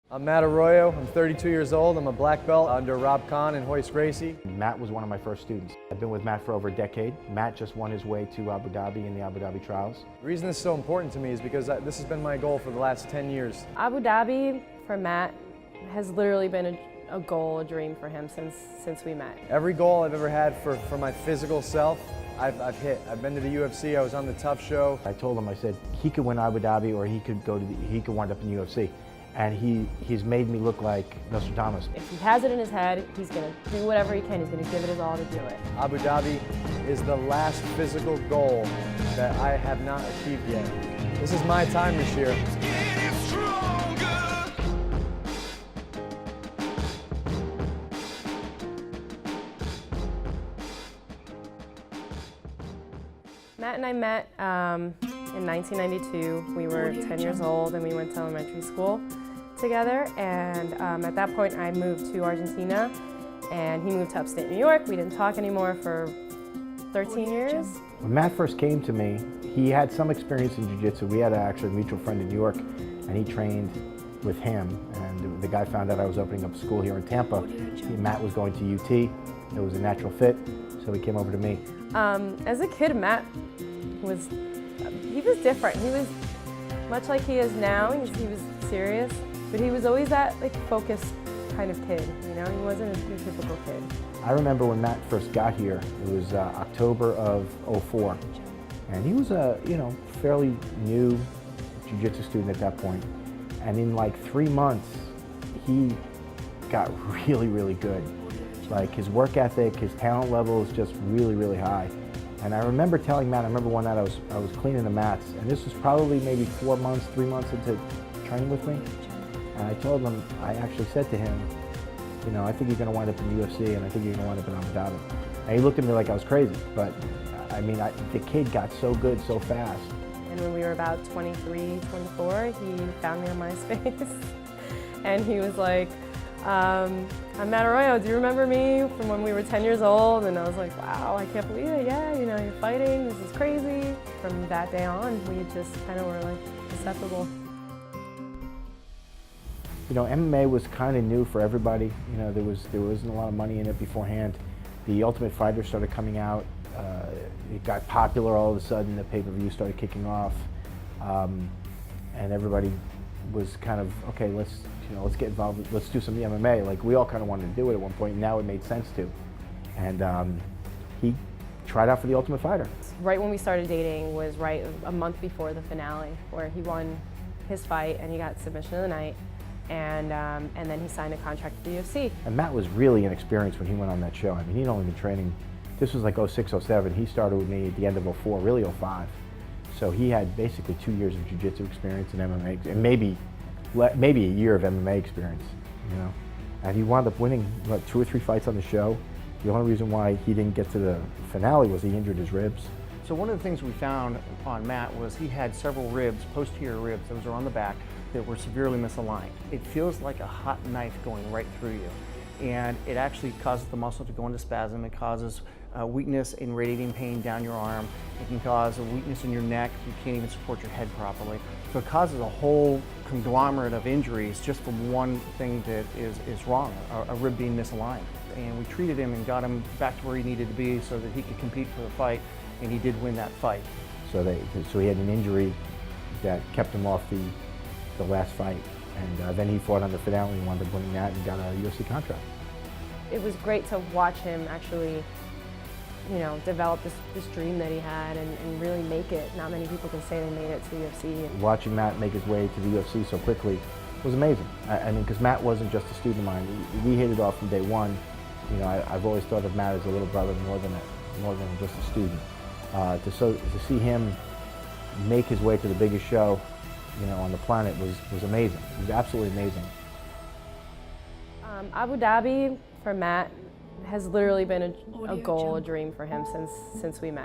I'm Matt Arroyo. I'm 32 years old. I'm a black belt under Rob Kahn and Hoist Gracie. Matt was one of my first students. I've been with Matt for over a decade. Matt just won his way to Abu Dhabi in the Abu Dhabi trials. The reason this is so important to me is because this has been my goal for the last 10 years. Abu Dhabi for Matt has literally been a goal, a dream for him since we met. Every goal I've ever had for my physical self, I've hit. I've been to the UFC. I was on the Tough Show. I told him, I said, he could win Abu Dhabi or he could wind up in the UFC. And he's made me look like Nostradamus. If he has it in his head, he's going to do whatever he can. He's going to give it his all to do it. Abu Dhabi is the last physical goal that I have not achieved yet. This is my time this year. Matt and I met in 1992. We were 10 years old and we went to elementary school together, and at that point I moved to Argentina and he moved to upstate New York. We didn't talk anymore for 13 years. When Matt first came to me, he had some experience in jiu-jitsu. We had actually a mutual friend in New York and he trained with him, and the guy found out I was opening up a school here in Tampa. Matt was going to UT. It was a natural fit, so he came over to me. As a kid, Matt was different. He was much like he is now. He was serious, but he was always that focused kind of kid. You know, he wasn't a typical kid. I remember when Matt first got here. It was October of '04, and he was a fairly new jiu-jitsu student at that point. And in like 3 months, he got really, really good. Like his work ethic, his talent level is just really, really high. And I remember telling Matt, I remember one night I was cleaning the mats, and this was probably maybe 4 months, 3 months into training with me. And I told him, I actually said to him, I think you're going to wind up in the UFC, and I think you're going to wind up in Abu Dhabi. And he looked at me like I was crazy, but I mean, the kid got so good so fast. And when we were about 23, 24, he found me on MySpace, and he was like, I'm Matt Arroyo, do you remember me from when we were 10 years old? And I was like, wow, I can't believe it, yeah, you're fighting, this is crazy. From that day on, we just kind of were like inseparable. MMA was kind of new for everybody. There wasn't a lot of money in it beforehand. The Ultimate Fighter started coming out. It got popular all of a sudden. The pay-per-view started kicking off, and everybody was kind of, okay, let's get involved. Let's do some MMA. Like we all kind of wanted to do it at one point, and now it made sense to. And he tried out for the Ultimate Fighter. Right when we started dating was right a month before the finale, where he won his fight and he got submission of the night. And then he signed a contract with the UFC. And Matt was really inexperienced when he went on that show. I mean, he'd only been training, this was like '06, '07. He started with me at the end of '04, really '05. So he had basically 2 years of jiu-jitsu experience in MMA, and maybe a year of MMA experience, And he wound up winning, 2 or 3 fights on the show. The only reason why he didn't get to the finale was he injured his ribs. So one of the things we found on Matt was he had several ribs, posterior ribs, those are on the back, that were severely misaligned. It feels like a hot knife going right through you. And it actually causes the muscle to go into spasm. It causes weakness and radiating pain down your arm. It can cause a weakness in your neck. You can't even support your head properly. So it causes a whole conglomerate of injuries just from one thing that is wrong, a rib being misaligned. And we treated him and got him back to where he needed to be so that he could compete for the fight, and he did win that fight. So he had an injury that kept him off the last fight, and then he fought on the finale and wound up winning that and got a UFC contract. It was great to watch him actually, develop this dream that he had and really make it. Not many people can say they made it to the UFC. Watching Matt make his way to the UFC so quickly was amazing. I mean, because Matt wasn't just a student of mine. We hit it off from day one. I've always thought of Matt as a little brother more than just a student. To see him make his way to the biggest show, on the planet was amazing. It was absolutely amazing. Abu Dhabi for Matt has literally been a goal, a dream for him since we met.